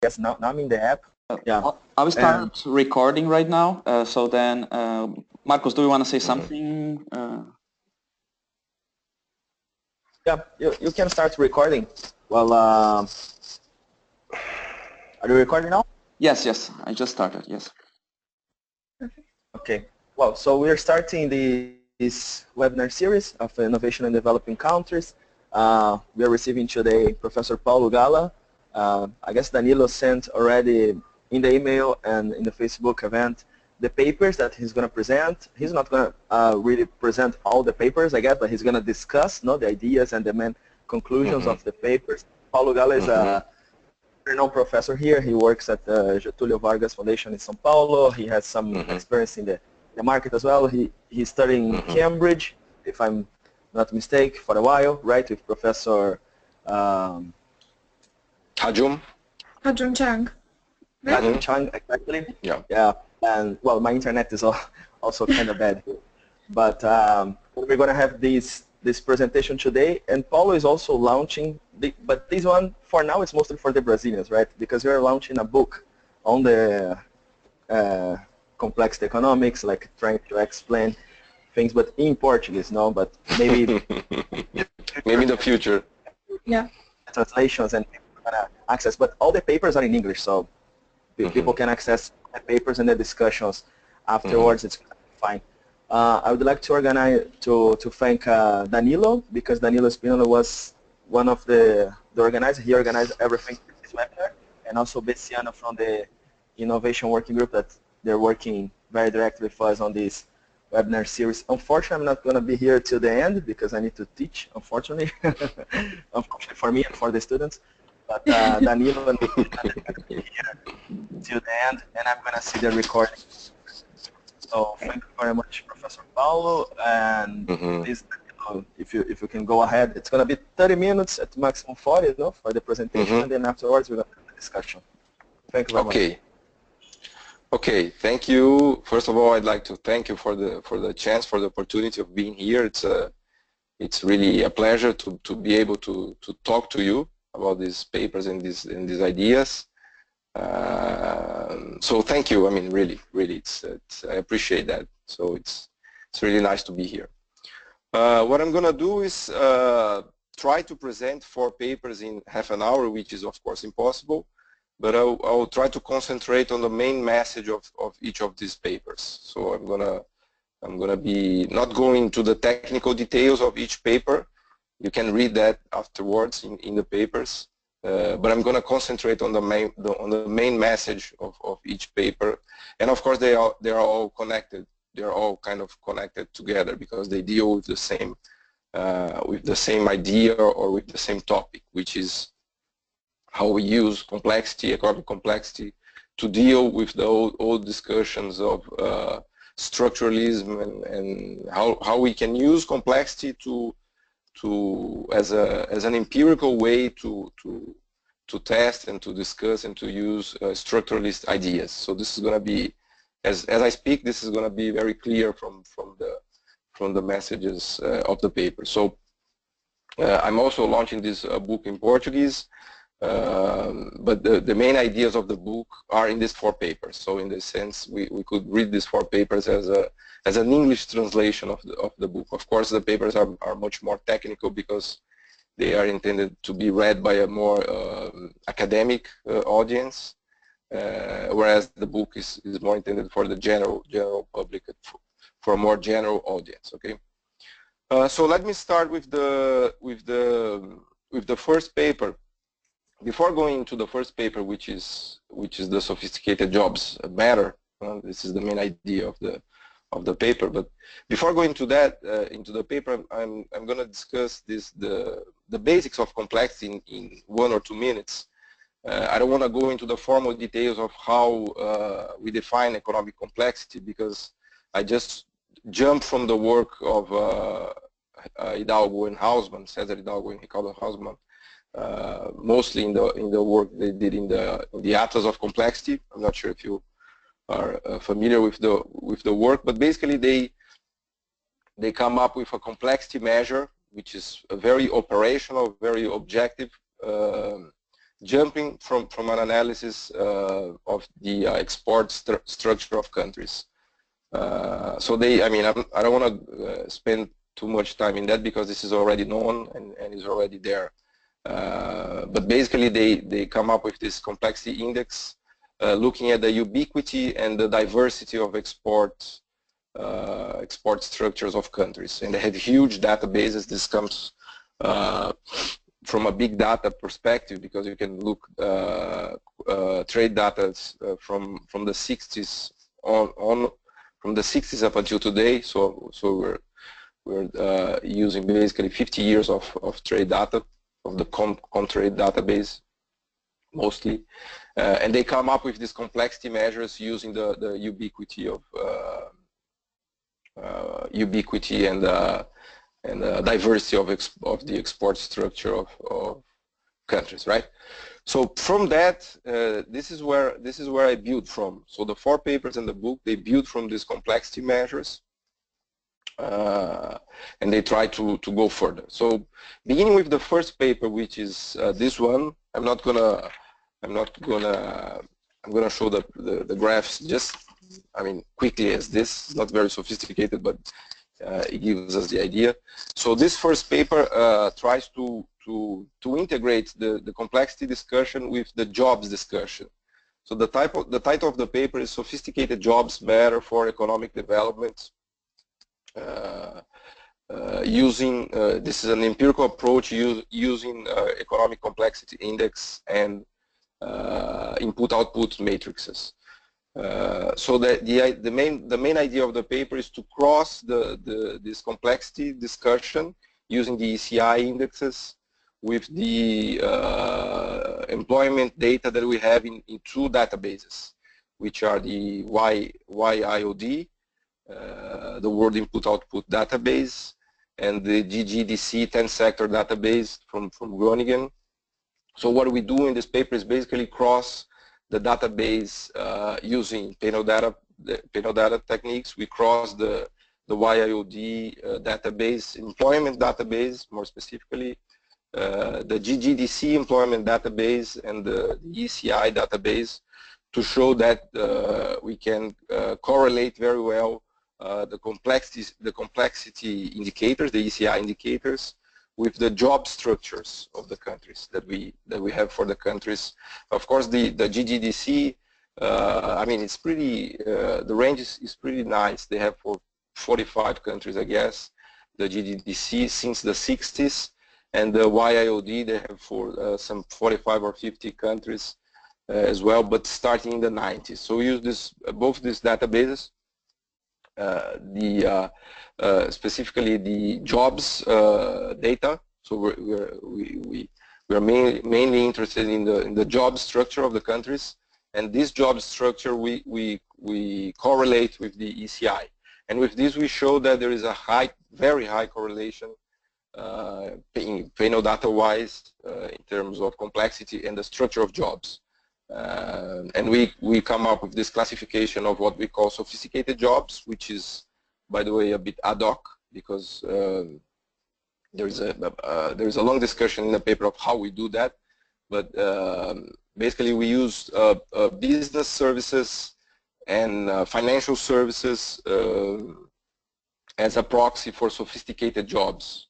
Yes, now I'm in the app. Yeah. I'll start recording right now. So then, Marcos, do you want to say something? Yeah, you can start recording. Well, are you recording now? Yes, I just started, yes. Okay. Well, so we're starting this webinar series of innovation in developing countries. We are receiving today Professor Paulo Gala. I guess Danilo sent already in the email and in the Facebook event the papers that he's going to present. He's not going to really present all the papers, I guess, but he's going to discuss the ideas and the main conclusions of the papers. Paulo Gala is a renowned professor here. He works at the Getúlio Vargas Foundation in São Paulo. He has some experience in the market as well. He's studying in Cambridge, if I'm not mistaken, for a while, right, with Professor Hajun Chang. Hajun Chang, exactly. Yeah. And, well, my internet is also kind of bad. But we're going to have this presentation today, and Paulo is also launching, but this one, for now, it's mostly for the Brazilians, right? Because we're launching a book on the complex economics, like trying to explain things, but in Portuguese, no? But maybe maybe in the future. Yeah. Translations and people are gonna access, but all the papers are in English, so people can access the papers and the discussions afterwards. It's fine. I would like to organize to thank Danilo, because Danilo Spinola was one of the organizers. He organized everything for this webinar, and also Bessiano from the Innovation Working Group that they're working very directly with us on this webinar series. Unfortunately, I'm not going to be here till the end because I need to teach, unfortunately. Unfortunately for me and for the students. But Danilo and me are going to be here till the end, and I'm going to see the recording. So thank you very much, Professor Paulo, and please, if you can go ahead. It's going to be 30 minutes at maximum 40, for the presentation, and then afterwards we're going to have the discussion. Thank you very much. Okay, thank you. First of all, I'd like to thank you for the chance, for the opportunity of being here. It's really a pleasure to be able to talk to you about these papers and these ideas. So thank you. I mean, really, I appreciate that. So it's really nice to be here. What I'm going to do is try to present 4 papers in half an hour, which is of course impossible. But I'll try to concentrate on the main message of each of these papers. So I'm gonna be not going to the technical details of each paper. You can read that afterwards in the papers. But I'm gonna concentrate on the main message of each paper. And of course they are all connected. They are all kind of connected together because they deal with the same idea or with the same topic, which is how we use complexity, economic complexity, to deal with the old discussions of structuralism and how we can use complexity as an empirical way to test and to discuss and to use structuralist ideas. So this is going to be, as I speak, this is going to be very clear from the messages of the paper. So I'm also launching this book in Portuguese. But the main ideas of the book are in these 4 papers. So in this sense, we could read these 4 papers as an English translation of the book. Of course, the papers are much more technical because they are intended to be read by a more academic audience, whereas the book is more intended for the general public, for a more general audience. Okay. So let me start with the first paper. Before going into the first paper, which is the sophisticated jobs matter, this is the main idea of the paper. But before going to that, into the paper, I'm going to discuss the basics of complexity in 1 or 2 minutes. I don't want to go into the formal details of how we define economic complexity because I just jumped from the work of Hidalgo and Hausmann, Cesar Hidalgo and Ricardo Hausmann. Mostly in the work they did in the Atlas of Complexity. I'm not sure if you are familiar with the work, but basically they come up with a complexity measure, which is a very operational, very objective jumping from an analysis of the export structure of countries. So I mean, I don't want to spend too much time in that because this is already known and is already there. But basically, they come up with this complexity index, looking at the ubiquity and the diversity of export structures of countries, and they have huge databases. This comes from a big data perspective because you can look trade data from the 60s from the 60s up until today. So we're using basically 50 years of trade data of the Comtrade database mostly, and they come up with these complexity measures using the ubiquity of ubiquity and diversity of the export structure of countries, right? So from that, this is where I build from. So the 4 papers in the book, they build from these complexity measures, and they try to go further. So beginning with the first paper, which is this one, I'm gonna show the graphs just, I mean, quickly as this. It's not very sophisticated, but it gives us the idea. So this first paper tries to integrate the complexity discussion with the jobs discussion. So the title of the paper is "Sophisticated Jobs Matter for Economic Development." Using this is an empirical approach using economic complexity index and input-output matrices. So the main idea of the paper is to cross this complexity discussion using the ECI indexes with the employment data that we have in 2 databases, which are the YIOD, the World Input-Output Database, and the GGDC 10-sector database from Groningen. So what we do in this paper is basically cross the database using panel data techniques. We cross the YIOD database, employment database more specifically, the GGDC employment database, and the ECI database to show that we can correlate very well the complexity indicators, the ECI indicators, with the job structures of the countries that we have for the countries. Of course, the GGDC, I mean, it's pretty, the range is pretty nice. They have for 45 countries, I guess, the GGDC since the 60s, and the YIOD they have for some 45 or 50 countries as well, but starting in the 90s. So we use both these databases. Specifically the jobs data. So we're mainly interested in the job structure of the countries, and this job structure we correlate with the ECI, and with this we show that there is a very high correlation panel data wise in terms of complexity and the structure of jobs. And we come up with this classification of what we call sophisticated jobs, which is, by the way, a bit ad hoc because there is a long discussion in the paper of how we do that. But basically, we use business services and financial services as a proxy for sophisticated jobs,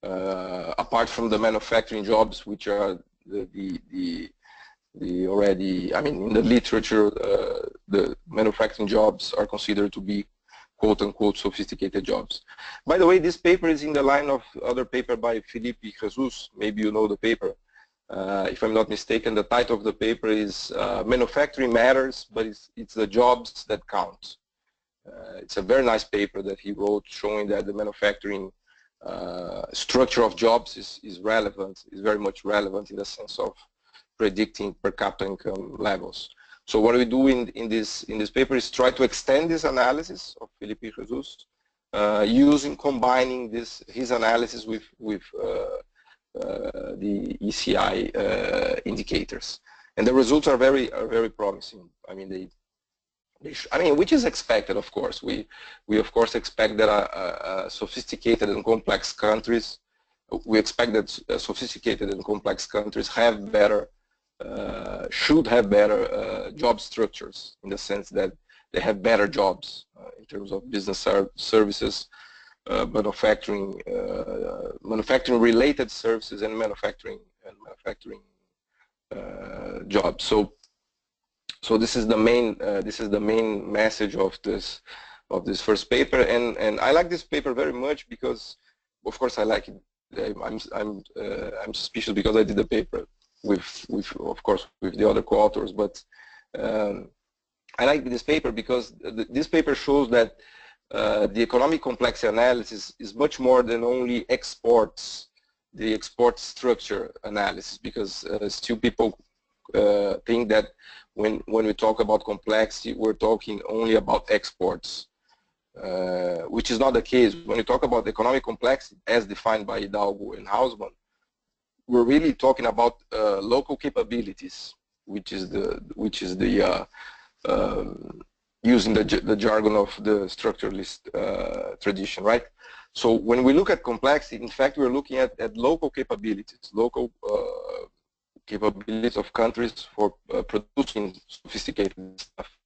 apart from the manufacturing jobs, which are already, I mean, in the literature, the manufacturing jobs are considered to be quote-unquote sophisticated jobs. By the way, this paper is in the line of other paper by Felipe Jesus. Maybe you know the paper. If I'm not mistaken, the title of the paper is Manufacturing Matters, but it's the jobs that count. It's a very nice paper that he wrote showing that the manufacturing structure of jobs is relevant, is very much relevant in the sense of predicting per capita income levels. So what we do in this paper is try to extend this analysis of Felipe Jesus combining his analysis with the ECI indicators, and the results are very promising. I mean, which is expected, of course. We of course expect that sophisticated and complex countries. We expect that sophisticated and complex countries have better should have better job structures, in the sense that they have better jobs in terms of business services, manufacturing, manufacturing-related services, and manufacturing jobs. So this is the main message of this first paper, and I like this paper very much because, of course, I like it. I'm suspicious because I did the paper with of course with the other co-authors, but I like this paper because this paper shows that the economic complexity analysis is much more than only exports, the export structure analysis, because still people think that when we talk about complexity, we're talking only about exports, which is not the case. When you talk about economic complexity, as defined by Hidalgo and Hausmann, we're really talking about local capabilities, which is the using the jargon of the structuralist tradition, right? So when we look at complexity, in fact, we're looking at local capabilities, local capabilities of countries for producing sophisticated stuff.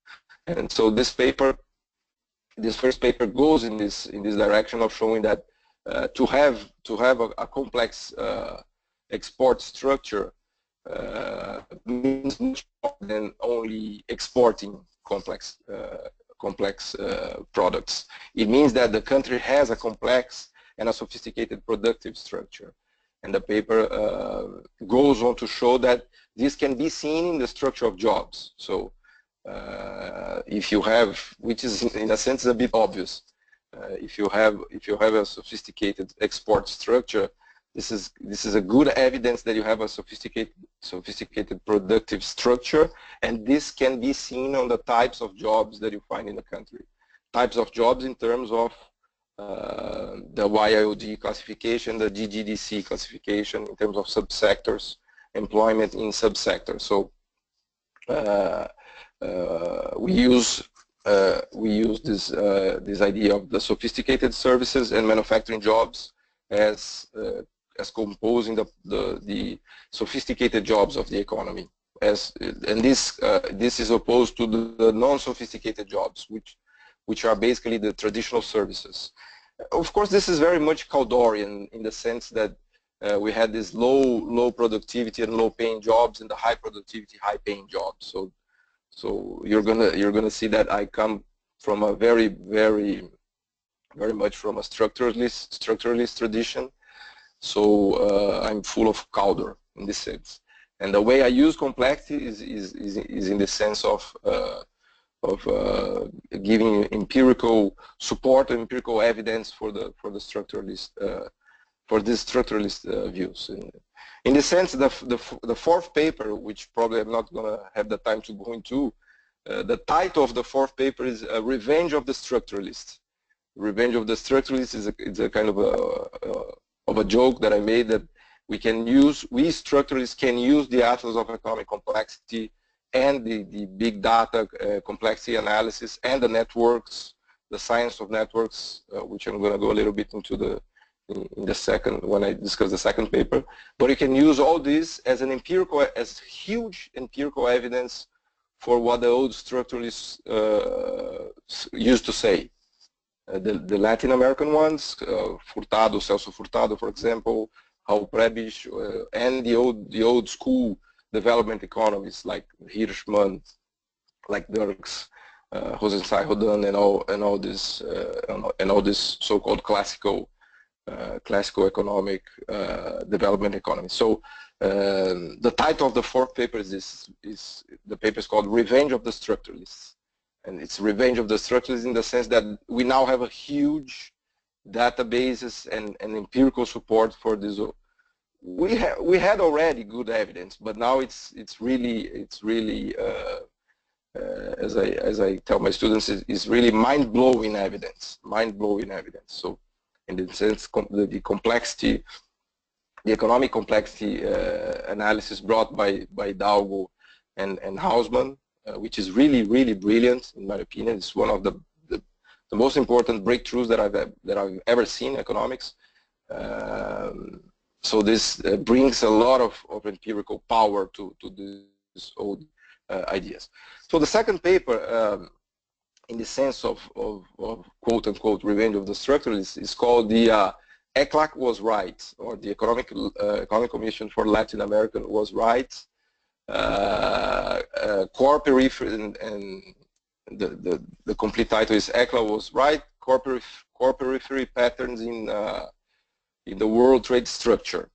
And so this first paper goes in this direction of showing that to have a complex export structure means much more than only exporting complex products. It means that the country has a complex and a sophisticated productive structure. And the paper goes on to show that this can be seen in the structure of jobs. So if you have, which is in a sense a bit obvious, if you have a sophisticated export structure, this is a good evidence that you have a sophisticated productive structure, and this can be seen on the types of jobs that you find in the country. Types of jobs in terms of the YIOD classification, the GGDC classification in terms of subsectors, employment in subsectors. So we use this idea of the sophisticated services and manufacturing jobs as composing the sophisticated jobs of the economy. And this is opposed to the non-sophisticated jobs, which are basically the traditional services. Of course, this is very much Caldorian in the sense that we had this low productivity and low paying jobs and the high productivity, high paying jobs. So you're gonna see that I come from a very much from a structuralist tradition. So I'm full of caldor in this sense. And the way I use complexity is in the sense of giving empirical support, empirical evidence for the structuralist for these structuralist views. In the sense, the fourth paper, which probably I'm not going to have the time to go into, the title of the fourth paper is "Revenge of the Structuralist." Revenge of the Structuralist is a kind of a joke that I made, that we structuralists can use the atlas of economic complexity and the big data complexity analysis and the networks, the science of networks, which I'm going to go a little bit into in the second, when I discuss the second paper. But you can use all this as huge empirical evidence for what the old structuralists used to say. The Latin American ones, Furtado, Celso Furtado, for example, Raul Prebisch, and the old school development economists like Hirschman, like Dirks, Rosenzweig-Hodan, and all this so-called classical economic development economy. So the title of the fourth paper is the paper is called "Revenge of the Structuralists," and it's "Revenge of the Structuralists" in the sense that we now have a huge databases and empirical support for this. We had already good evidence, but now it's really as I tell my students, it's really mind-blowing evidence. So in the sense, the complexity, the economic complexity analysis brought by Hidalgo and Hausmann, which is really brilliant in my opinion. It's one of the most important breakthroughs that I've ever seen in economics. so this brings a lot of empirical power to these old ideas. So the second paper, in the sense of quote-unquote revenge of the structuralists, is called the ECLAC was right, or the Economic Commission for Latin America was right. Core-periphery, and the complete title is ECLAC was right, core-periphery patterns in the world trade structure.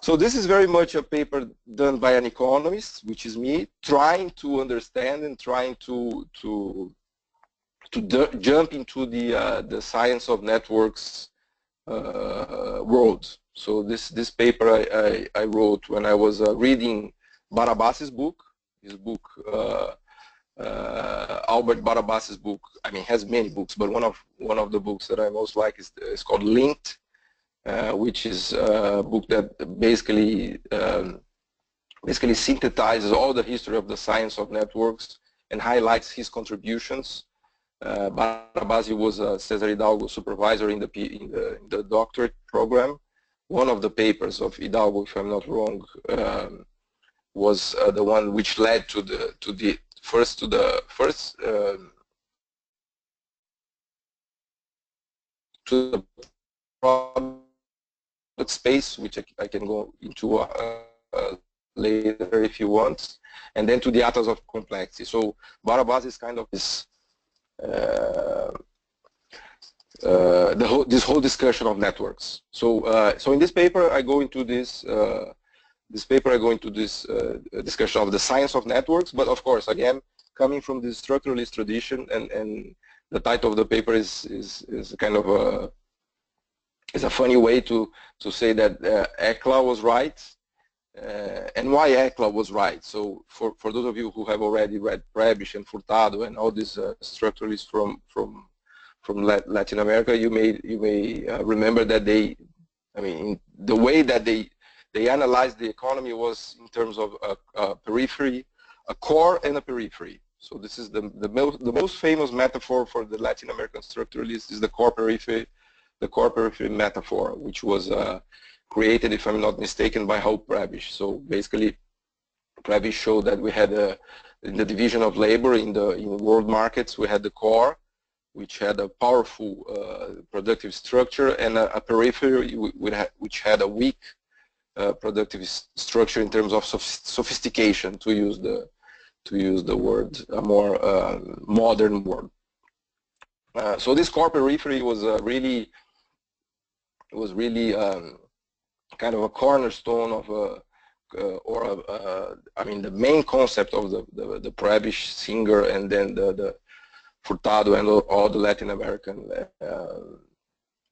So this is very much a paper done by an economist, which is me, trying to understand and trying to jump into the science of networks world. So this paper I wrote when I was reading Barabas's book. His book, Albert Barabas's book. I mean, has many books, but one of the books that I most like is called Linked, which is a book that basically synthesizes all the history of the science of networks and highlights his contributions. Barabasi was a Cesar Hidalgo supervisor in the doctorate program. One of the papers of Hidalgo, if I'm not wrong, was the one which led to the first to the product space, which I can go into later if you want, and then to the atlas of complexity. So Barabas is kind of this this whole discussion of networks. So so in this paper I go into this discussion of the science of networks, but of course again coming from the structuralist tradition, and the title of the paper is kind of a funny way to say that ECLAC was right, and why ECLAC was right. So for those of you who have already read Prebisch and Furtado and all these structuralists from Latin America, you may remember that the way that they analyzed the economy was in terms of a periphery, a core and a periphery. So this is the most famous metaphor for the Latin American structuralists is the core-periphery metaphor, which was created, if I'm not mistaken, by Prebisch. So basically, Prebisch showed that we had in the division of labor in world markets, we had the core, which had a powerful productive structure, and a periphery which had a weak productive structure in terms of sophistication, to use the word, a more modern word. So this core periphery was really kind of a cornerstone of the main concept of the Prebisch, Singer, and then the Furtado and all the Latin American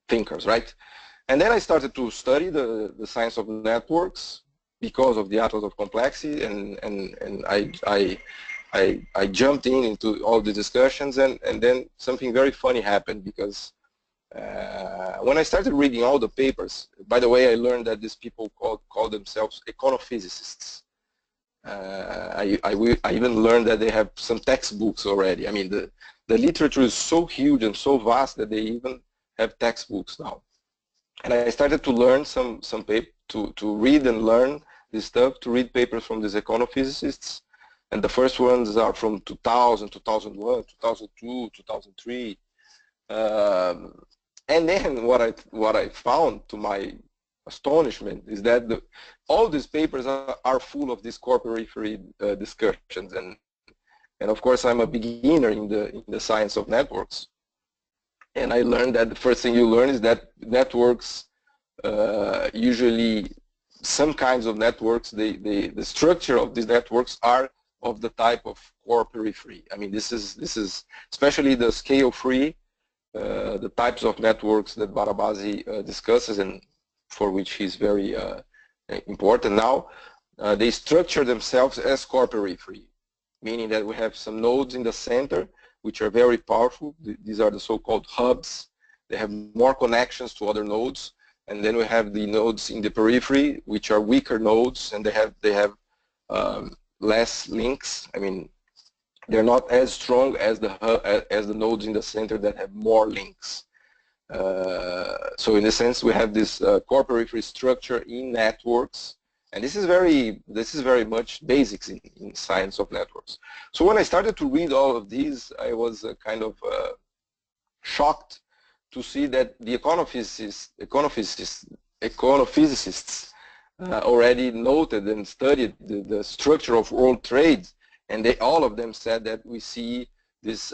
thinkers, right? And then I started to study the science of networks because of the Atlas of Complexity, and I jumped into all the discussions, and then something very funny happened, because when I started reading all the papers, by the way, I learned that these people call themselves econophysicists. I even learned that they have some textbooks already. I mean, the literature is so huge and so vast that they even have textbooks now. And I started to learn some paper, to read and learn this stuff, to read papers from these econophysicists. And the first ones are from 2000, 2001, 2002, 2003. And then what I found, to my astonishment, is that all these papers are full of these core-periphery discussions. And of course, I'm a beginner in the science of networks. And I learned that the first thing you learn is that networks, usually some kinds of networks, the structure of these networks are of the type of core-periphery. I mean, this is especially the scale-free, the types of networks that Barabasi discusses, and for which he's very important now. They structure themselves as core-periphery, meaning that we have some nodes in the center which are very powerful. These are the so-called hubs. They have more connections to other nodes, and then we have the nodes in the periphery, which are weaker nodes, and they have less links. I mean, they're not as strong as the nodes in the center that have more links. So in a sense, we have this core-periphery structure in networks, and this is very much basics in science of networks. So when I started to read all of these, I was kind of shocked to see that the econophysicists already noted and studied the structure of world trade, and all of them said that we see these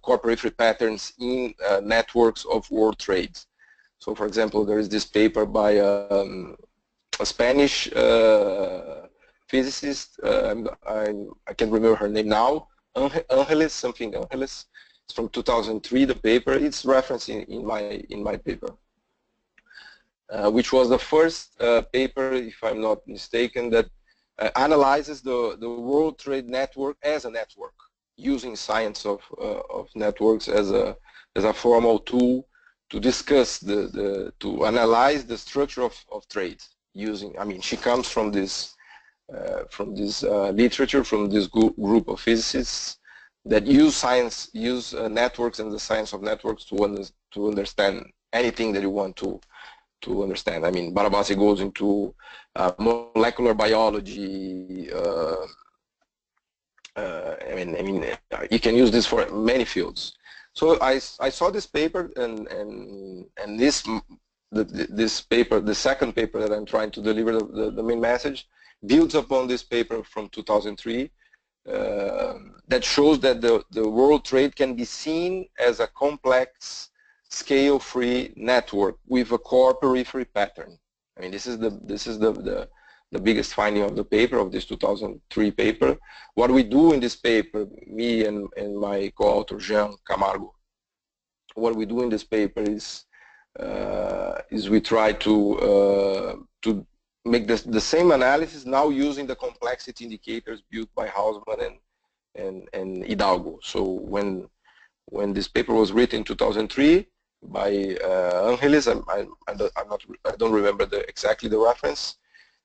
core-periphery patterns in networks of world trade. So for example, there is this paper by a Spanish physicist, I can't remember her name now, Angeles. It's from 2003, the paper. It's referenced in my paper, which was the first paper, if I'm not mistaken, that analyzes the world trade network as a network, using science of networks as a formal tool to discuss to analyze the structure of trade. Using, I mean, she comes from this literature, from this group of physicists that use networks and the science of networks to understand anything that you want to understand. I mean, Barabasi goes into molecular biology. I mean, you can use this for many fields. So I saw this paper, and this paper, the second paper that I'm trying to deliver the main message, builds upon this paper from 2003 that shows that the world trade can be seen as a complex, scale-free network with a core-periphery pattern. I mean, this is the biggest finding of the paper, of this 2003 paper. What we do in this paper, me and my co-author Jean Camargo, what we do in this paper is we try to make the same analysis now using the complexity indicators built by Hausmann and Hidalgo. So when this paper was written in 2003 by Angeles, I don't remember exactly the reference.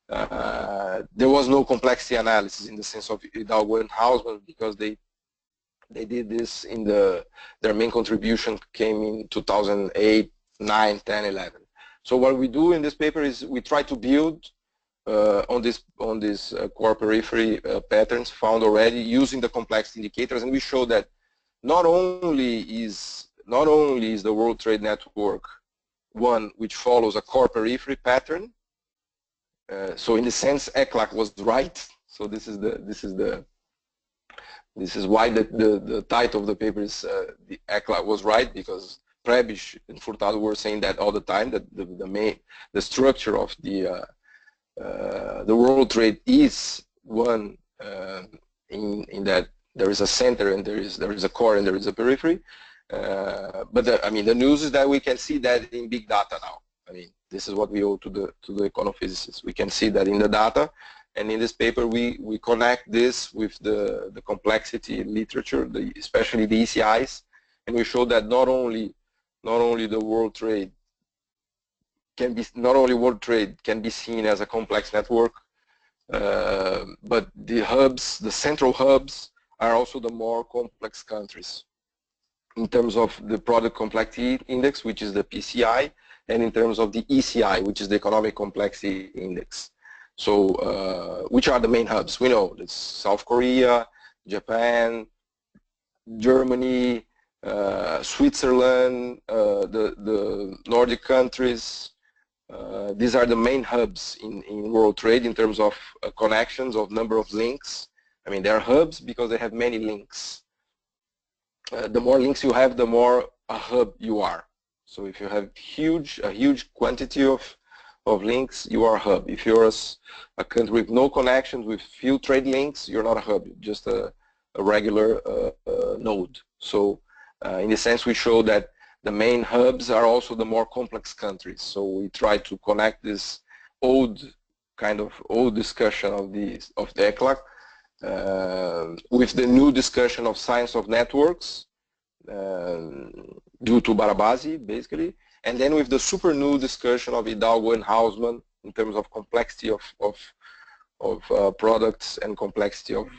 There was no complexity analysis in the sense of Hidalgo and Hausmann, because they did this in their main contribution came in 2008, 9, 10, 11. So what we do in this paper is we try to build on this core-periphery patterns found already using the complexity indicators, and we show that not only is the World Trade Network one which follows a core-periphery pattern. So in the sense, ECLAC was right. So this is why the title of the paper is the ECLAC was right, because Prebisch and Furtado were saying that all the time, that the structure of the world trade is one in that there is a center and there is a core and there is a periphery. But I mean, the news is that we can see that in big data now. I mean, this is what we owe to the econophysicists. We can see that in the data, and in this paper we connect this with the complexity literature, especially the ECIs, and we show that not only the world trade can be seen as a complex network, but the central hubs are also the more complex countries in terms of the product complexity index, which is the PCI, and in terms of the ECI, which is the economic complexity index. So which are the main hubs? We know it's South Korea, Japan, Germany, Switzerland, the Nordic countries. These are the main hubs in world trade in terms of connections, of number of links. I mean, they are hubs because they have many links. The more links you have, the more a hub you are. So if you have a huge quantity of links, you are a hub. If you're a country with no connections, with few trade links, you're not a hub, just a regular node. So in a sense, we show that the main hubs are also the more complex countries. So we try to connect this old discussion of the ECLAC with the new discussion of science of networks due to Barabasi, basically, and then with the super new discussion of Hidalgo and Hausmann in terms of complexity of products and complexity of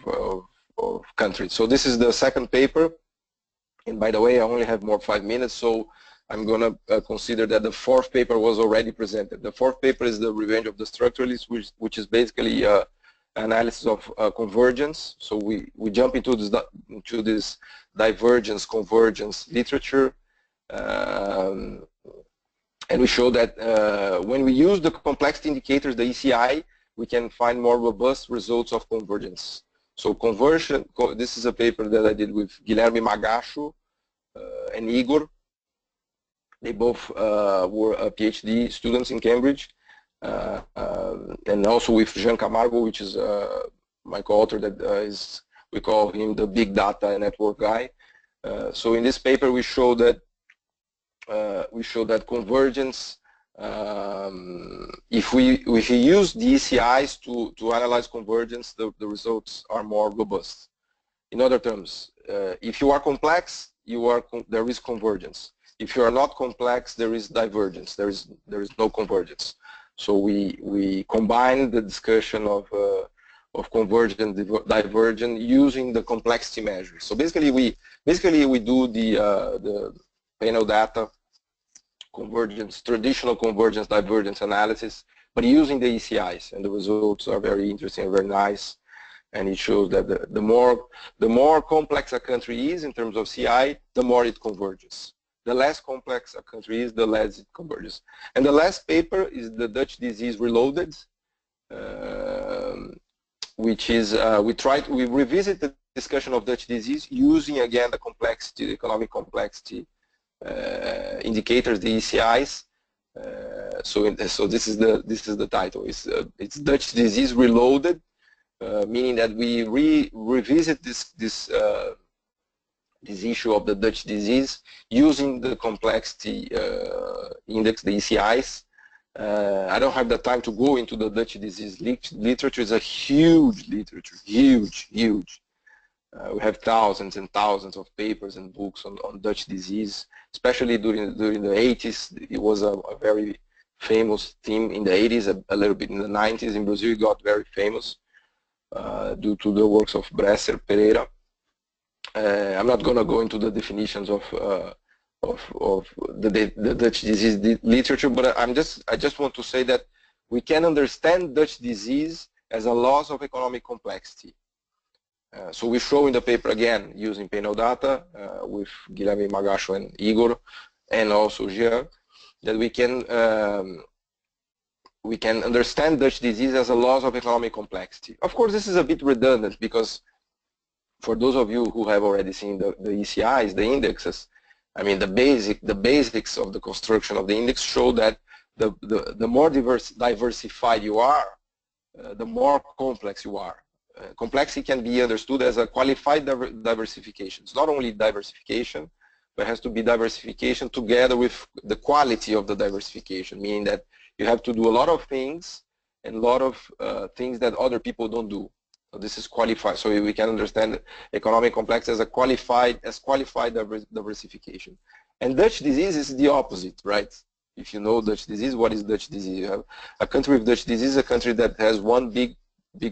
countries. So this is the second paper. And by the way, I only have 5 minutes, so I'm going to consider that the fourth paper was already presented. The fourth paper is the Revenge of the Structuralists, which is basically analysis of convergence. So we jump into this divergence, convergence literature, and we show that when we use the complexity indicators, the ECI, we can find more robust results of convergence. So conversion, this is a paper that I did with Guilherme Magacho and Igor. They both were PhD students in Cambridge, and also with Jean Camargo, which is my co-author that we call him the big data network guy. So in this paper we show that convergence, if we use the ECIs to analyze convergence, the results are more robust. In other terms, if you are complex, there is convergence. If you are not complex, there is divergence. There is no convergence. So we combine the discussion of convergent, divergent using the complexity measures. So basically we do the panel data convergence, traditional convergence, divergence analysis, but using the ECIs, and the results are very interesting and very nice. And it shows that the more complex a country is in terms of CI, the more it converges. The less complex a country is, the less it converges. And the last paper is the Dutch disease reloaded, which is we revisit the discussion of Dutch disease using again the complexity, the economic complexity indicators, the ECIs. So this is the title. It's Dutch disease reloaded, meaning that we revisit this issue of the Dutch disease using the complexity index, the ECIs. I don't have the time to go into the Dutch disease literature. It's a huge literature, huge. We have thousands and thousands of papers and books on Dutch disease, especially during the 80s. It was a very famous theme in the 80s, a little bit in the 90s. In Brazil, it got very famous due to the works of Bresser, Pereira. I'm not going to go into the definitions of the Dutch disease literature, but I just want to say that we can understand Dutch disease as a loss of economic complexity. So we show in the paper again using panel data with Guilherme Magacho and Igor, and also Jean, that we can understand Dutch disease as a loss of economic complexity. Of course, this is a bit redundant because for those of you who have already seen the ECIs, the indexes, I mean the basics of the construction of the index show that the more diversified you are, the more complex you are. Complexity can be understood as a qualified diversification. It's not only diversification, but it has to be diversification together with the quality of the diversification, meaning that you have to do a lot of things and a lot of things that other people don't do. So this is qualified. So we can understand economic complexity as qualified diversification. And Dutch disease is the opposite, right? If you know Dutch disease, what is Dutch disease? You have a country with Dutch disease, a country that has one big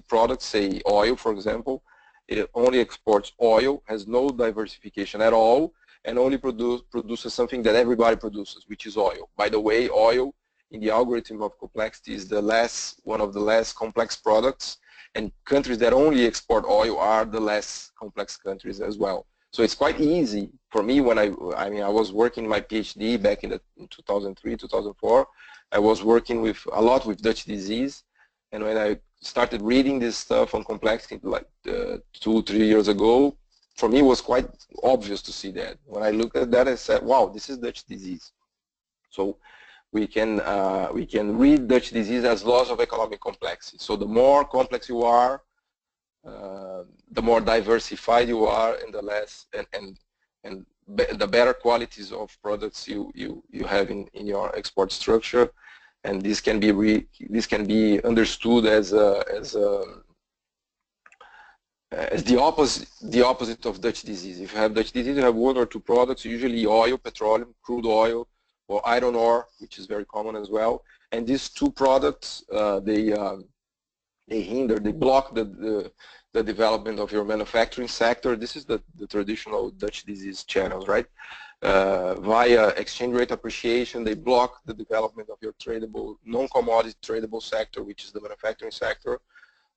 product, say oil, for example. It only exports oil, has no diversification at all, and only produces something that everybody produces, which is oil. By the way, oil in the algorithm of complexity is one of the less complex products, and countries that only export oil are the less complex countries as well. So it's quite easy for me when I was working my PhD back in 2003, 2004. I was working a lot with Dutch disease, and when I started reading this stuff on complexity like 2-3 years ago, for me it was quite obvious to see that. When I looked at that, I said, wow, this is Dutch disease. So we can read Dutch disease as loss of economic complexity. So the more complex you are, the more diversified you are, and the less and the better qualities of products you have in your export structure. And this can be understood as the opposite of Dutch disease. If you have Dutch disease, you have one or two products, usually oil, petroleum, crude oil, or iron ore, which is very common as well. And these two products, they block the development of your manufacturing sector. This is the traditional Dutch disease channels, right? via exchange rate appreciation, they block the development of your tradable, non-commodity tradable sector, which is the manufacturing sector,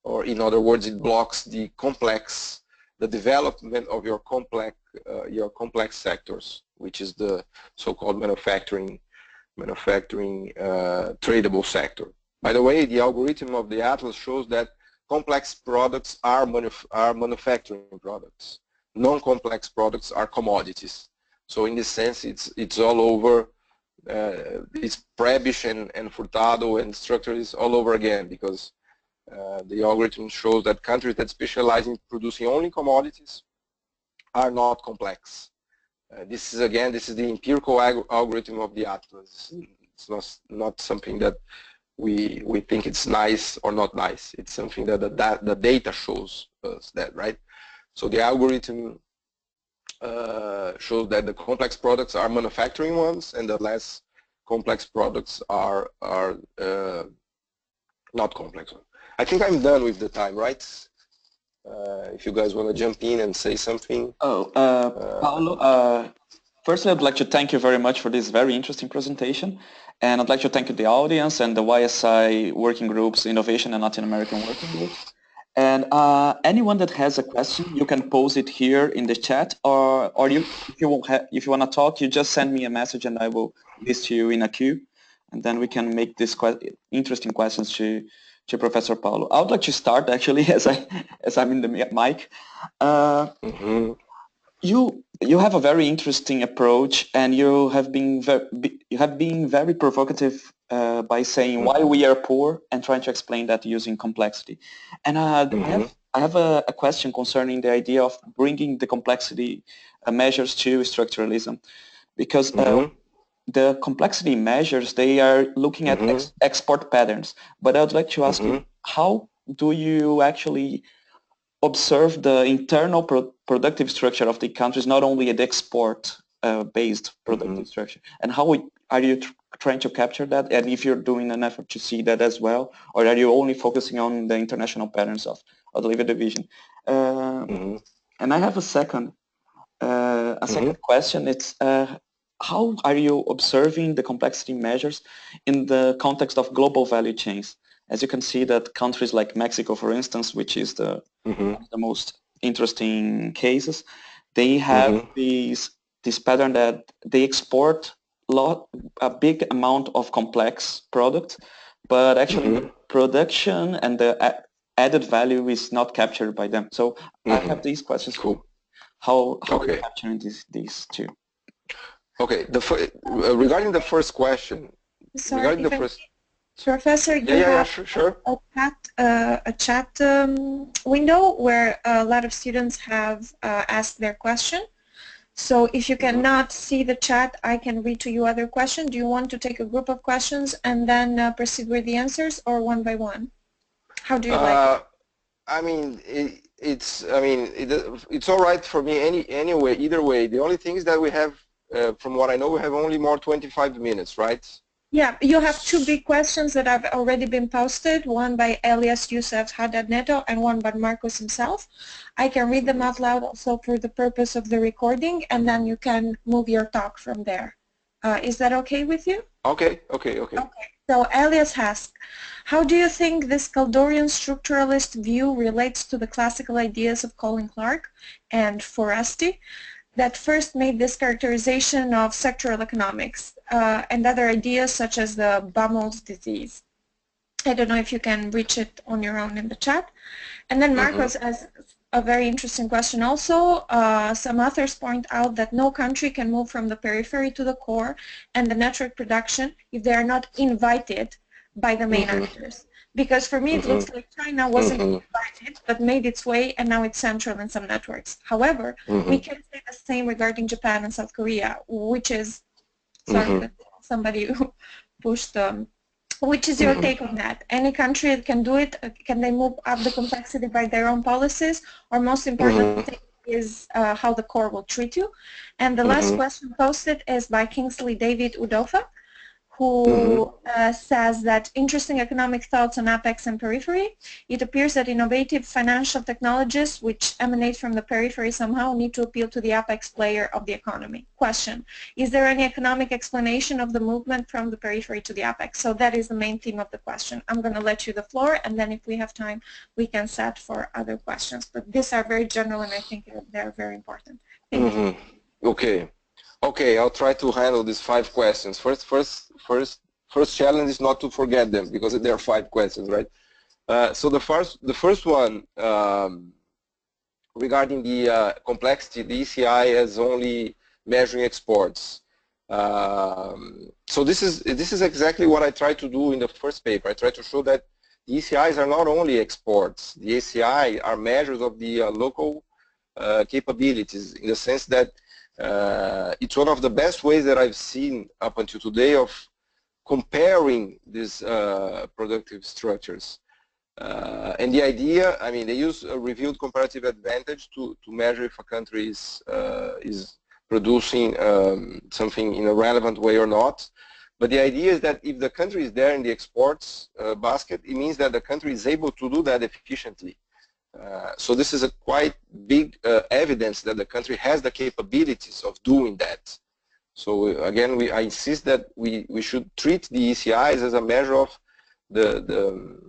or in other words, it blocks the development of your complex sectors, which is the so-called manufacturing tradable sector. By the way, the algorithm of the atlas shows that complex products are manufacturing products. Non-complex products are commodities. So in this sense, it's all over. It's Prebisch and Furtado and Structuralist all over again, because the algorithm shows that countries that specialize in producing only commodities are not complex. This is the empirical algorithm of the atlas. It's not something that we think it's nice or not nice. It's something that the data shows us that, right? So the algorithm shows that the complex products are manufacturing ones, and the less complex products are not complex ones. I think I'm done with the time, right? If you guys want to jump in and say something. Paulo, firstly, I'd like to thank you very much for this very interesting presentation. And I'd like to thank the audience and the YSI working groups, Innovation and Latin American working groups. And anyone that has a question, you can pose it here in the chat, or if you want to talk, you just send me a message and I will list you in a queue, and then we can make these interesting questions to Professor Paulo. I would like to start actually as I'm in the mic. You have a very interesting approach, and you have been very provocative by saying why we are poor and trying to explain that using complexity. And I have a question concerning the idea of bringing the complexity measures to structuralism, because the complexity measures, they are looking at export patterns. But I would like to ask you, how do you actually observe the internal productive structure of the countries, not only at export-based productive structure? And how are you trying to capture that? And if you're doing an effort to see that as well, or are you only focusing on the international patterns of the labor division? And I have a second question. It's how are you observing the complexity measures in the context of global value chains? As you can see that countries like Mexico, for instance, which is the most interesting cases, they have this pattern that they export a big amount of complex products, but actually the production and the added value is not captured by them. So I have these questions. Cool. How are you capturing these two? Okay. Regarding the first question, Professor, you have sure. a chat window where a lot of students have asked their question. So if you cannot see the chat, I can read to you other questions. Do you want to take a group of questions and then proceed with the answers, or one by one? How do you like it? I mean, it's all right for me anyway. Either way, the only thing is that we have, from what I know, we have only more 25 minutes, right? Yeah, you have two big questions that have already been posted, one by Elias Youssef Haddad Neto and one by Marcos himself. I can read them out loud also for the purpose of the recording, and then you can move your talk from there. Is that okay with you? Okay. So Elias asks, how do you think this Caldorian structuralist view relates to the classical ideas of Colin Clark and Foresti that first made this characterization of sectoral economics and other ideas such as the Baumol's disease? I don't know if you can reach it on your own in the chat. And then Marcos has a very interesting question also. Some authors point out that no country can move from the periphery to the core and the network production if they are not invited by the main actors. Because for me it looks like China wasn't invited but made its way, and now it's central in some networks. However, we can say the same regarding Japan and South Korea, which is, sorry, somebody who pushed which is your take on that? Any country can do it? Can they move up the complexity by their own policies? Or most important thing is how the core will treat you? And the last question posted is by Kingsley David Udofa. What is your take on the who says that interesting economic thoughts on apex and periphery. It appears that innovative financial technologies which emanate from the periphery somehow need to appeal to the apex player of the economy. Question, is there any economic explanation of the movement from the periphery to the apex? So that is the main theme of the question. I'm going to let you the floor, and then if we have time, we can set for other questions. But these are very general, and I think they're very important. Thank you. Okay, I'll try to handle these 5 questions. First challenge is not to forget them, because there are 5 questions, right? So the first one, regarding the complexity, the ECI as only measuring exports. So this is exactly what I tried to do in the first paper. I tried to show that the ECIs are not only exports. The ECI are measures of the local capabilities, in the sense that it's one of the best ways that I've seen up until today of comparing these productive structures. And the idea, I mean, they use a revealed comparative advantage to measure if a country is producing something in a relevant way or not. But the idea is that if the country is there in the exports basket, it means that the country is able to do that efficiently. So this is a quite big evidence that the country has the capabilities of doing that. So again, I insist that we should treat the ECIs as a measure of the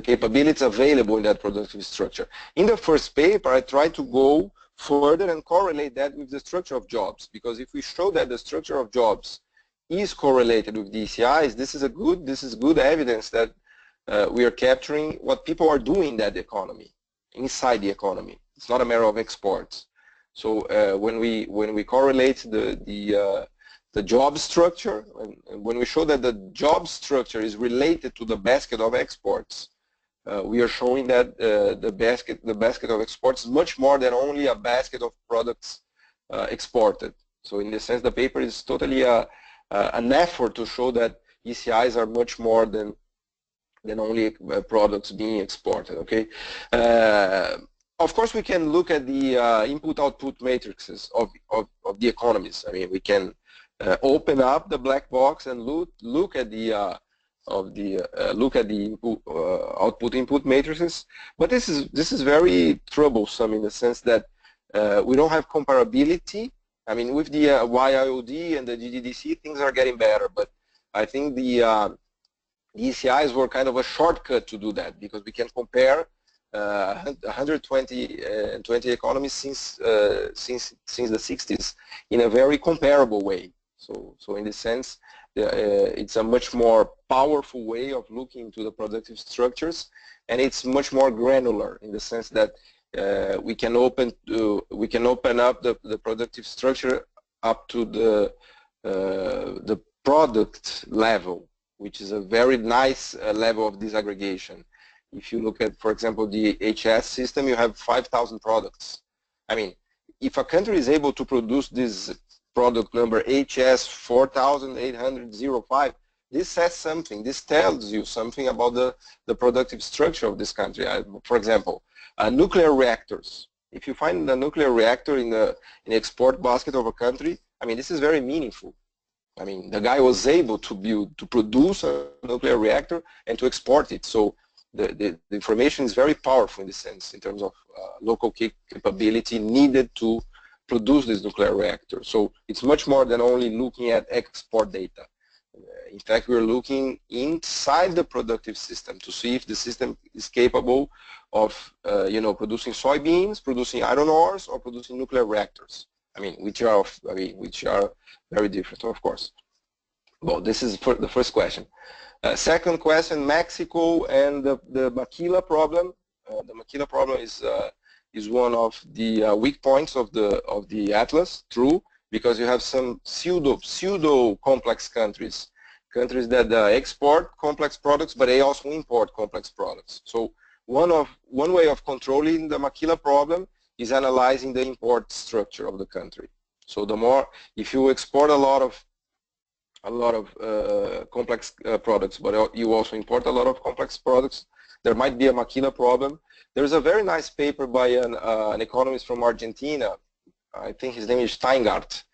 capabilities available in that productive structure. In the first paper, I tried to go further and correlate that with the structure of jobs, because if we show that the structure of jobs is correlated with the ECIs, this is good evidence that we are capturing what people are doing in that economy, inside the economy. It's not a matter of exports. So when we correlate the job structure, when we show that the job structure is related to the basket of exports, we are showing that the basket of exports is much more than only a basket of products exported. So in this sense, the paper is totally an effort to show that ECIs are much more than only products being exported. Okay. Of course, we can look at the input-output matrices of the economies. I mean, we can open up the black box and look at the output-input matrices. But this is very troublesome in the sense that we don't have comparability. I mean, with the YIOD and the GDDC, things are getting better. But I think the ECIs were kind of a shortcut to do that, because we can compare 120 economies since the 60s in a very comparable way. So in this sense, it's a much more powerful way of looking into the productive structures, and it's much more granular in the sense that we can open up the productive structure up to the product level, which is a very nice level of disaggregation. If you look at, for example, the HS system, you have 5,000 products. I mean, if a country is able to produce this product number HS 4805, this says something. This tells you something about the productive structure of this country. For example, nuclear reactors. If you find a nuclear reactor in the export basket of a country, I mean, this is very meaningful. I mean, the guy was able to produce a nuclear reactor and to export it. So the information is very powerful in this sense, in terms of local capability needed to produce this nuclear reactor. So it's much more than only looking at export data. In fact, we're looking inside the productive system to see if the system is capable of, producing soybeans, producing iron ores, or producing nuclear reactors. I mean, which are very different, of course. Well, this is the first question. Second question: Mexico and the maquila problem. The maquila problem is one of the weak points of the atlas. True, because you have some pseudo complex countries that export complex products, but they also import complex products. So one way of controlling the maquila problem is analyzing the import structure of the country. So the more, if you export a lot of complex products, but you also import a lot of complex products, there might be a maquila problem. There's a very nice paper by an economist from Argentina. I think his name is Steingart.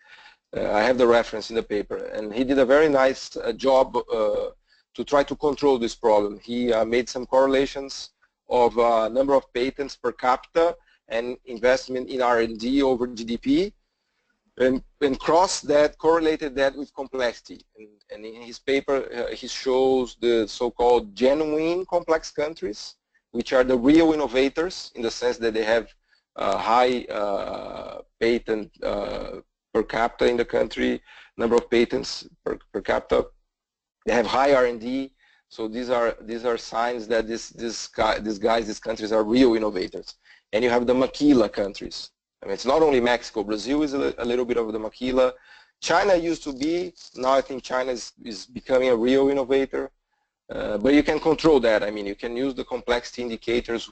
I have the reference in the paper, and he did a very nice job to try to control this problem. He made some correlations of number of patents per capita and investment in R&D over GDP, and correlated that with complexity. And in his paper, he shows the so-called genuine complex countries, which are the real innovators in the sense that they have high patent per capita in the country, number of patents per capita. They have high R&D, so these are signs that these countries are real innovators. And you have the maquila countries. I mean, it's not only Mexico. Brazil is a little bit of the maquila. China used to be. Now I think China is becoming a real innovator. But you can control that. I mean, you can use the complexity indicators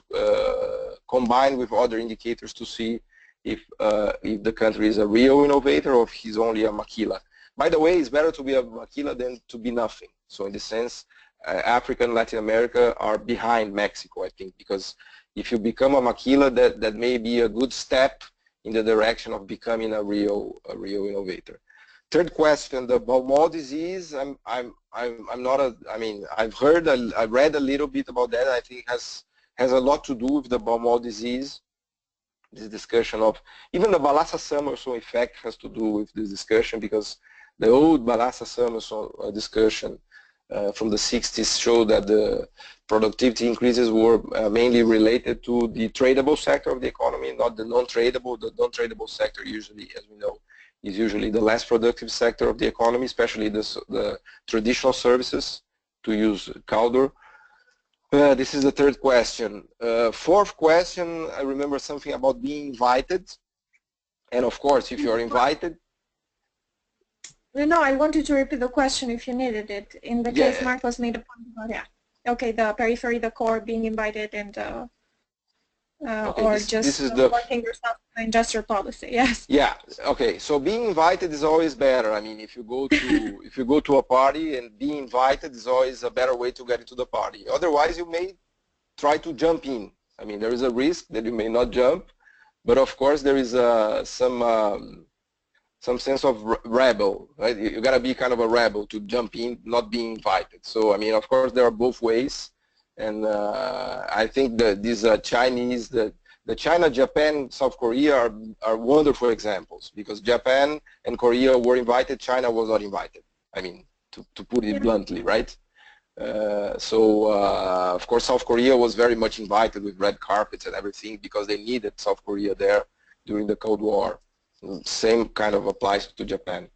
combined with other indicators to see if the country is a real innovator or if he's only a maquila. By the way, it's better to be a maquila than to be nothing. So in this sense, Africa and Latin America are behind Mexico, I think, because if you become a maquila, that may be a good step in the direction of becoming a real innovator. Third question, the Baumol disease. I'm not a. I mean, I've read a little bit about that. I think it has a lot to do with the Baumol disease. This discussion of even the Balassa-Samuelson effect has to do with this discussion, because the old Balassa-Samuelson discussion from the 60s showed that the productivity increases were mainly related to the tradable sector of the economy, not the non-tradable. The non-tradable sector usually, as we know, is usually the less productive sector of the economy, especially the traditional services, to use Caldor. This is the third question. Fourth question, I remember something about being invited. And of course, if you're invited. No, I wanted to repeat the question if you needed it. In the case Marcos made a point about, yeah. Okay, the periphery, the core being invited, and okay, or just working yourself in industrial policy. Yes. Yeah. Okay. So being invited is always better. I mean, if you go to a party, and being invited is always a better way to get into the party. Otherwise, you may try to jump in. I mean, there is a risk that you may not jump, but of course there is some sense of rebel, right? You gotta be kind of a rebel to jump in, not being invited. So I mean, of course, there are both ways, and I think that these Chinese, the China, Japan, South Korea are wonderful examples, because Japan and Korea were invited, China was not invited. I mean, to put it bluntly, right? Of course, South Korea was very much invited with red carpets and everything, because they needed South Korea there during the Cold War. Same kind of applies to Japan.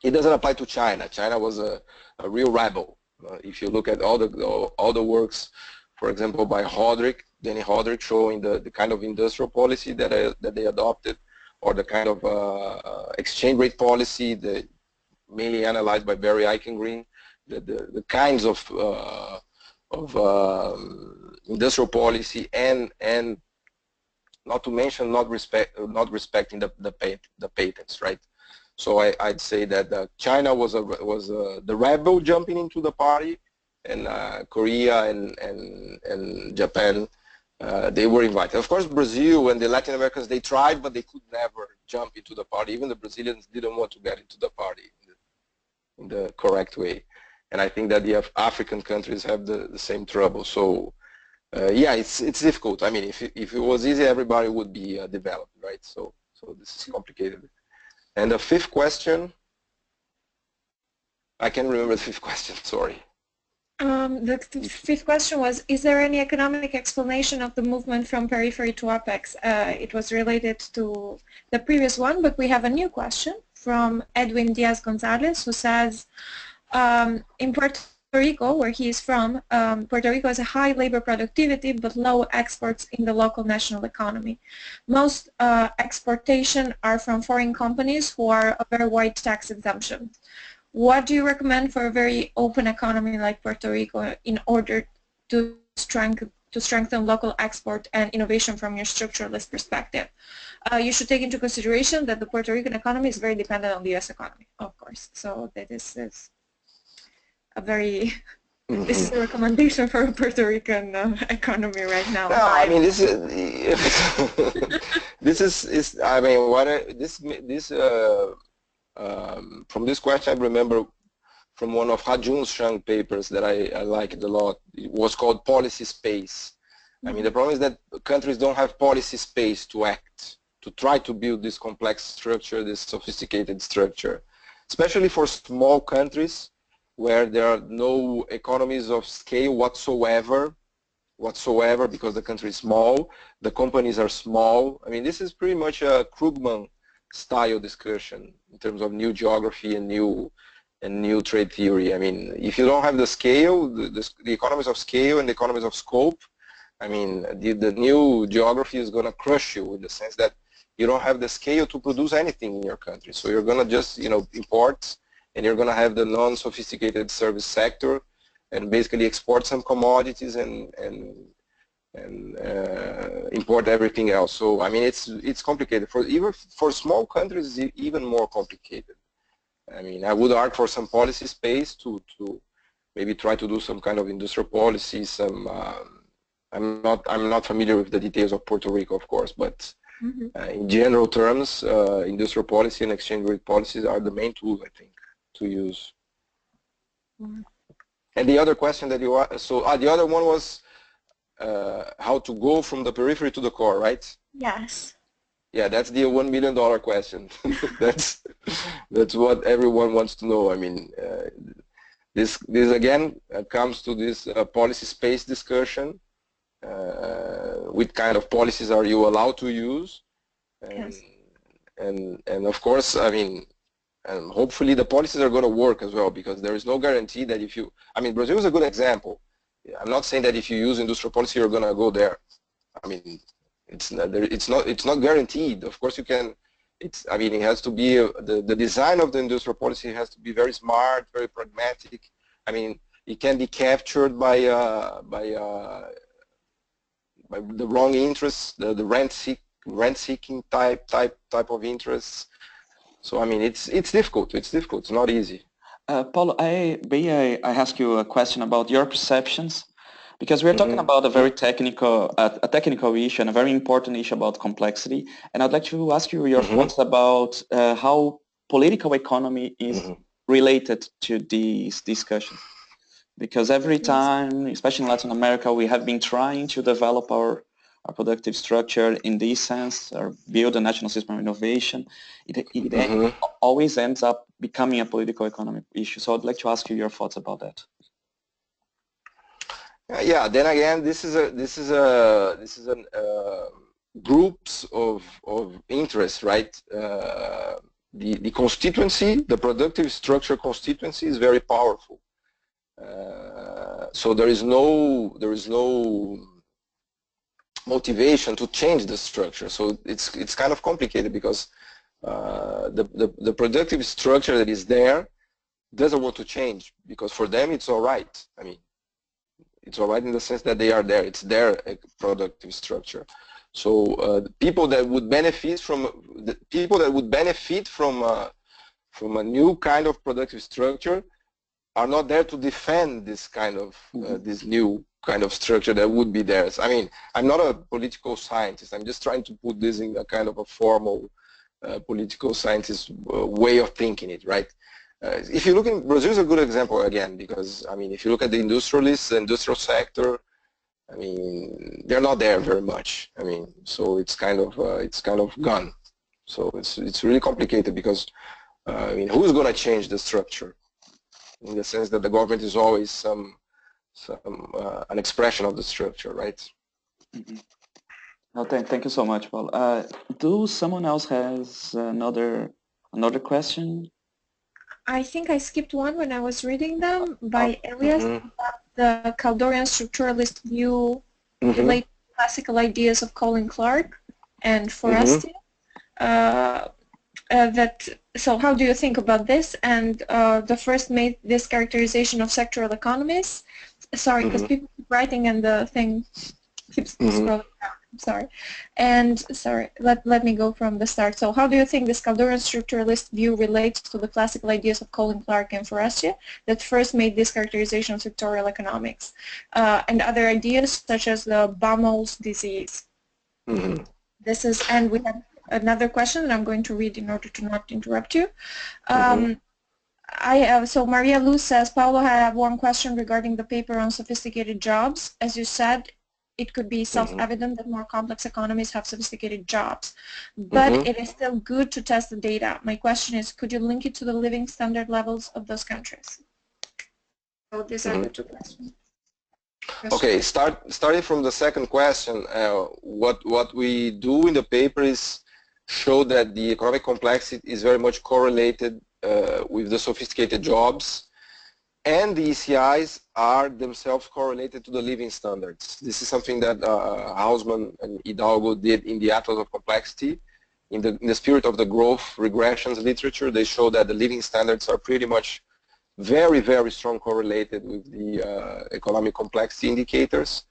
It doesn't apply to China. China was a real rebel. If you look at all the works, for example, by Denny Hodrick, showing the kind of industrial policy that they adopted, or the kind of exchange rate policy that mainly analyzed by Barry Eichengreen, the kinds of industrial policy and not to mention not respecting the patents, right? So I'd say that China was the rebel jumping into the party, and Korea and Japan, they were invited. Of course, Brazil and the Latin Americans, they tried, but they could never jump into the party. Even the Brazilians didn't want to get into the party in the correct way. And I think that the African countries have the same trouble. So yeah, it's difficult. I mean, if it was easy, everybody would be developed, right? So this is complicated. And the fifth question, I can't remember the fifth question. Sorry. The fifth question was: is there any economic explanation of the movement from periphery to apex? It was related to the previous one, but we have a new question from Edwin Diaz Gonzalez, who says, in Puerto Rico, where he is from, Puerto Rico has a high labor productivity but low exports in the local national economy. Most exportation are from foreign companies who are a very wide tax exemption. What do you recommend for a very open economy like Puerto Rico in order to strengthen local export and innovation from your structuralist perspective? You should take into consideration that the Puerto Rican economy is very dependent on the U.S. economy, of course. So that is a very, this is a recommendation for a Puerto Rican economy right now. No, I mean, this is, I mean, from this question, I remember from one of Ha-Joon Chang's papers that I liked a lot. It was called policy space. I mean, the problem is that countries don't have policy space to act, to try to build this complex structure, this sophisticated structure, especially for small countries where there are no economies of scale whatsoever, because the country is small, the companies are small. I mean, this is pretty much a Krugman style discussion in terms of new geography and new trade theory. I mean, if you don't have the scale, the economies of scale and the economies of scope, I mean, the new geography is going to crush you in the sense that you don't have the scale to produce anything in your country. So you're going to just, import, and you're going to have the non-sophisticated service sector and basically export some commodities and import everything else. So, I mean, it's complicated. Even for small countries, it's even more complicated. I mean, I would argue for some policy space to maybe try to do some kind of industrial policy. I'm not familiar with the details of Puerto Rico, of course, but in general terms, industrial policy and exchange rate policies are the main tools, I think, to use. And the other question that you asked, the other one was how to go from the periphery to the core, right? Yes. Yeah, that's the $1 million question. that's what everyone wants to know. I mean, this again comes to this policy space discussion. What kind of policies are you allowed to use? And of course, I mean, hopefully the policies are going to work as well, because there is no guarantee that if you, I mean, Brazil is a good example. I'm not saying that if you use industrial policy you're going to go there. I mean, it's not guaranteed. Of course you can. I mean, it has to be the design of the industrial policy has to be very smart, very pragmatic. I mean, it can be captured by the wrong interests, the rent-seeking type of interests. So I mean, it's difficult. It's difficult. It's not easy. Paulo, I ask you a question about your perceptions, because we're talking about a very technical issue and a very important issue about complexity. And I'd like to ask you your thoughts about how political economy is related to these discussions. Because every time, especially in Latin America, we have been trying to develop our productive structure in this sense, or build a national system of innovation. It always ends up becoming a political economic issue. So I'd like to ask you your thoughts about that. Yeah. Then again, this is groups of interest, right? The constituency, the productive structure constituency is very powerful. So there is no motivation to change the structure. So it's kind of complicated, because the productive structure that is there doesn't want to change, because for them it's all right. I mean, it's all right in the sense that they are there. It's their productive structure. So the people that would benefit from a new kind of productive structure are not there to defend this kind of this new kind of structure that would be theirs. I mean, I'm not a political scientist. I'm just trying to put this in a kind of a formal political scientist way of thinking it, right? If you look in Brazil is a good example again, because I mean, if you look at the industrialists, the industrial sector, I mean, they're not there very much. I mean, so it's kind of gone. So it's really complicated, because I mean, who's going to change the structure? In the sense that the government is always an expression of the structure, right? No, thank you so much, Paul. Do someone else has another question? I think I skipped one when I was reading them by Elias about the Caldorian structuralist view related to classical ideas of Colin Clark and Foresti. So how do you think about this? And the first made this characterization of sectoral economies. Sorry, because people keep writing and the thing keeps scrolling down. I'm sorry. And sorry, let me go from the start. So how do you think this Caldorian structuralist view relates to the classical ideas of Colin Clark and Foresti that first made this characterization of sectorial economics and other ideas such as the Baumol's disease? This is, and we have another question that I'm going to read in order to not interrupt you. Mm-hmm. So Maria Luz says, Paulo, I have one question regarding the paper on sophisticated jobs. As you said, it could be self-evident that more complex economies have sophisticated jobs, but it is still good to test the data. My question is, could you link it to the living standard levels of those countries? So these are the two questions. Okay, starting from the second question, what we do in the paper is show that the economic complexity is very much correlated with the sophisticated jobs, and the ECIs are themselves correlated to the living standards. This is something that Hausmann and Hidalgo did in the Atlas of Complexity. In the spirit of the growth regressions literature, they show that the living standards are pretty much very, very strong correlated with the economic complexity indicators,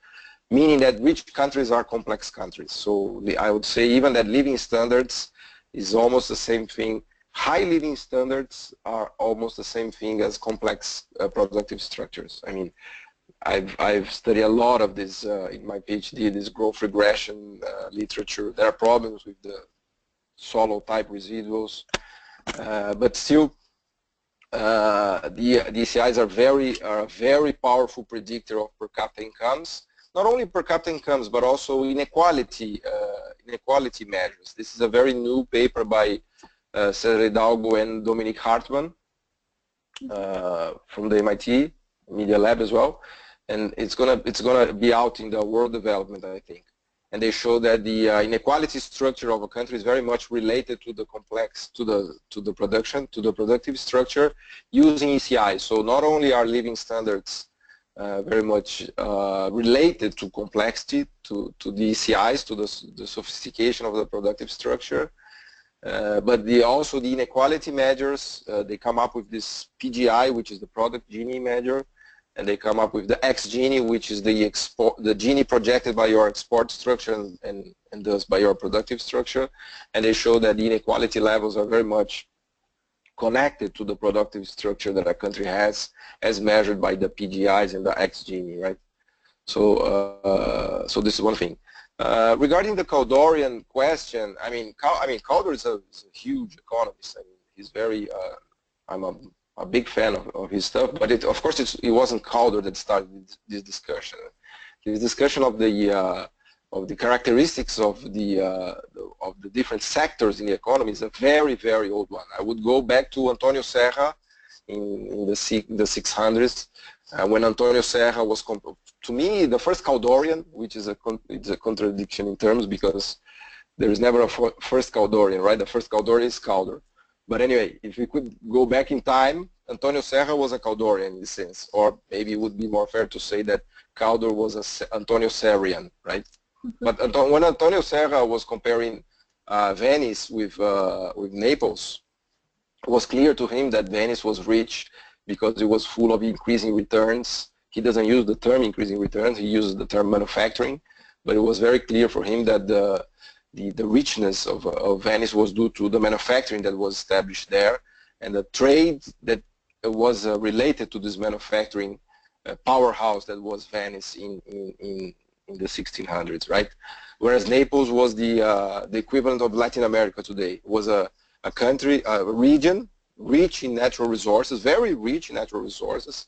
meaning that rich countries are complex countries. So I would say even that living standards is almost the same thing. High living standards are almost the same thing as complex productive structures. I mean, I've studied a lot of this in my PhD, this growth regression literature. There are problems with the solo type residuals, but still the ECIs are a very powerful predictor of per capita incomes. Not only per capita incomes, but also inequality measures. This is a very new paper by Cesar Hidalgo and Dominique Hartmann from the MIT Media Lab as well, and it's gonna be out in the World Development, I think. And they show that the inequality structure of a country is very much related to the productive structure using ECI. So not only are living standards very much related to complexity, to the ECIs, to the sophistication of the productive structure, but also the inequality measures. They come up with this PGI, which is the product Gini measure, and they come up with the X Gini, which is the Gini projected by your export structure and thus by your productive structure, and they show that the inequality levels are very much connected to the productive structure that a country has, as measured by the PGIs and the X Gini, right? So, so this is one thing. Regarding the Kaldorian question, I mean Kaldor is a huge economist. I mean, he's very. I'm a big fan of his stuff, but of course it wasn't Kaldor that started this discussion. This discussion of the characteristics of the different sectors in the economy is a very, very old one. I would go back to Antonio Serra in the 600s, when Antonio Serra was, to me, the first Kaldorian, which is it's a contradiction in terms, because there is never a first Kaldorian, right? The first Kaldorian is Kaldor. But anyway, if we could go back in time, Antonio Serra was a Kaldorian in this sense, or maybe it would be more fair to say that Kaldor was a Antonio Serrian, right? But when Antonio Serra was comparing Venice with Naples, it was clear to him that Venice was rich because it was full of increasing returns. He doesn't use the term increasing returns, he uses the term manufacturing, but it was very clear for him that the richness of Venice was due to the manufacturing that was established there, and the trade that was related to this manufacturing powerhouse that was Venice in the 1600s, right? Whereas Naples was the equivalent of Latin America today. It was a country, a region rich in natural resources, very rich in natural resources.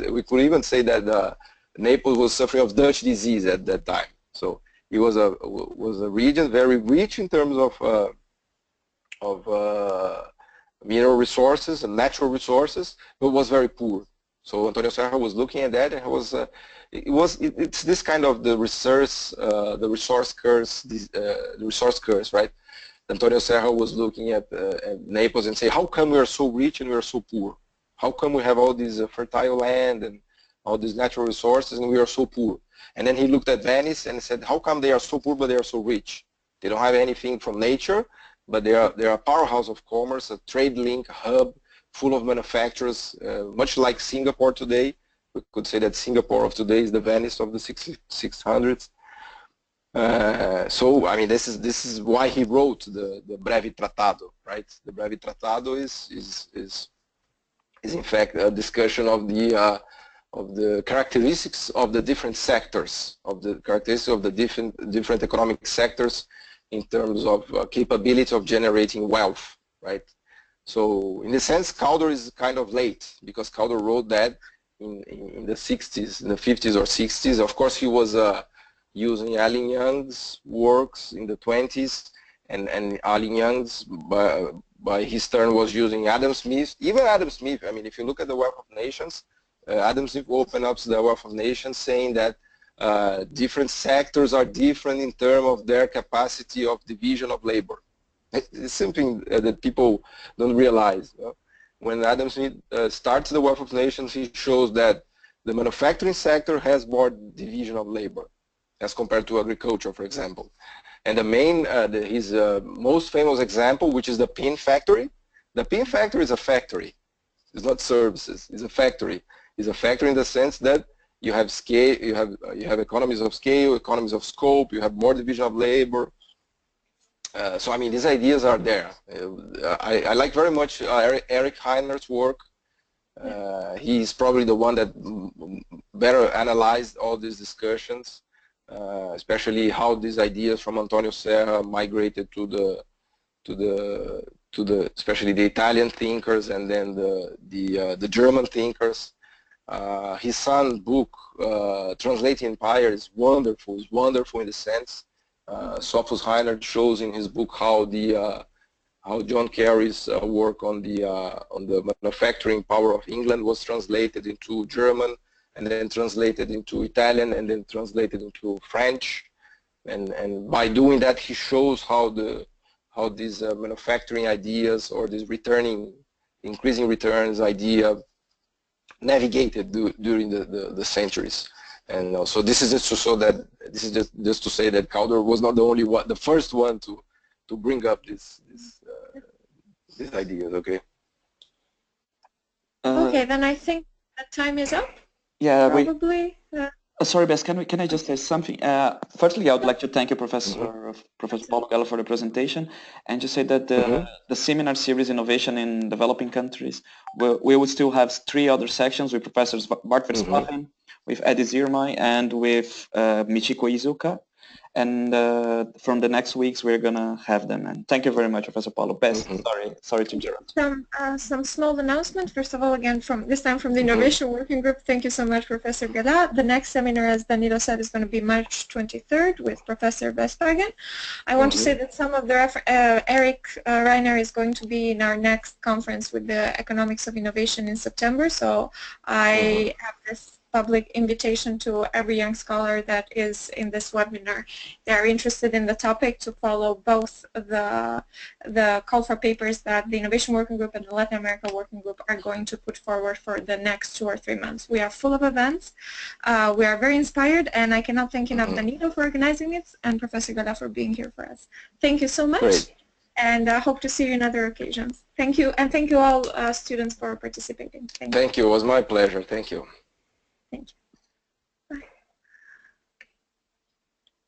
We could even say that Naples was suffering of Dutch disease at that time. So it was a region very rich in terms of mineral resources and natural resources, but was very poor. So Antonio Serra was looking at that, and it's this kind of the resource curse, right? Antonio Serra was looking at Naples and say, how come we are so rich and we are so poor? How come we have all this fertile land and all these natural resources and we are so poor? And then he looked at Venice and said, how come they are so poor but they are so rich? They don't have anything from nature, but they are a powerhouse of commerce, a trade link, a hub, full of manufacturers, much like Singapore today. We could say that Singapore of today is the Venice of the 600s. So I mean, this is why he wrote the Breve Tratado, right? The Breve Tratado is in fact a discussion of the characteristics of the different sectors, of the characteristics of the different economic sectors in terms of capability of generating wealth, right? So in a sense, Calder is kind of late because Calder wrote that in the 60s, in the 50s or 60s. Of course, he was using Allen Young's works in the 20s, and Allen Young's, by his turn, was using Adam Smith. Even Adam Smith, I mean, if you look at the Wealth of Nations, Adam Smith opened up the Wealth of Nations saying that different sectors are different in terms of their capacity of division of labor. It's something that people don't realize. When Adam Smith starts the Wealth of Nations, he shows that the manufacturing sector has more division of labor as compared to agriculture, for example. And the main, his most famous example, which is the pin factory. The pin factory is a factory. It's not services. It's a factory. It's a factory in the sense that you have scale, you have economies of scale, economies of scope, you have more division of labor. So I mean, these ideas are there. I like very much Eric Heiner's work. He's probably the one that better analyzed all these discussions, especially how these ideas from Antonio Serra migrated to especially the Italian thinkers and then the German thinkers. His son's book, Translating Empire, is wonderful. It's wonderful in the sense. Sophus Heiner shows in his book how John Kerry's work on the manufacturing power of England was translated into German, and then translated into Italian, and then translated into French, and by doing that he shows how these manufacturing ideas or this increasing returns idea navigated during the centuries. And so this is just to show that just to say that Calder was not the only one, the first one to bring up these ideas. Okay. Okay, then I think that time is up. Yeah, probably. Sorry, Bess, can I just say something? Firstly, I would like to thank you, Professor Paulo Gala, for the presentation, and to say that the seminar series Innovation in Developing Countries, we will still have 3 other sections with Professors Bart Verstappen, with Eddie Ziermai, and with Michiko Izuka. And from the next weeks, we're going to have them. And thank you very much, Professor Paulo. Best, sorry to interrupt. Some small announcement. First of all, again, this time from the Innovation Working Group, thank you so much, Professor Gala. The next seminar, as Danilo said, is going to be March 23rd with Professor Vesthagen. I want to say that some of the Eric Reiner is going to be in our next conference with the Economics of Innovation in September. So I have this public invitation to every young scholar that is in this webinar. They are interested in the topic to follow both the call for papers that the Innovation Working Group and the Latin America Working Group are going to put forward for the next 2 or 3 months. We are full of events. We are very inspired, and I cannot thank enough Danilo for organizing it and Professor Gala for being here for us. Thank you so much. Great. And I hope to see you in other occasions. Thank you, and thank you all students for participating. Thank you. It was my pleasure. Thank you. Thank you.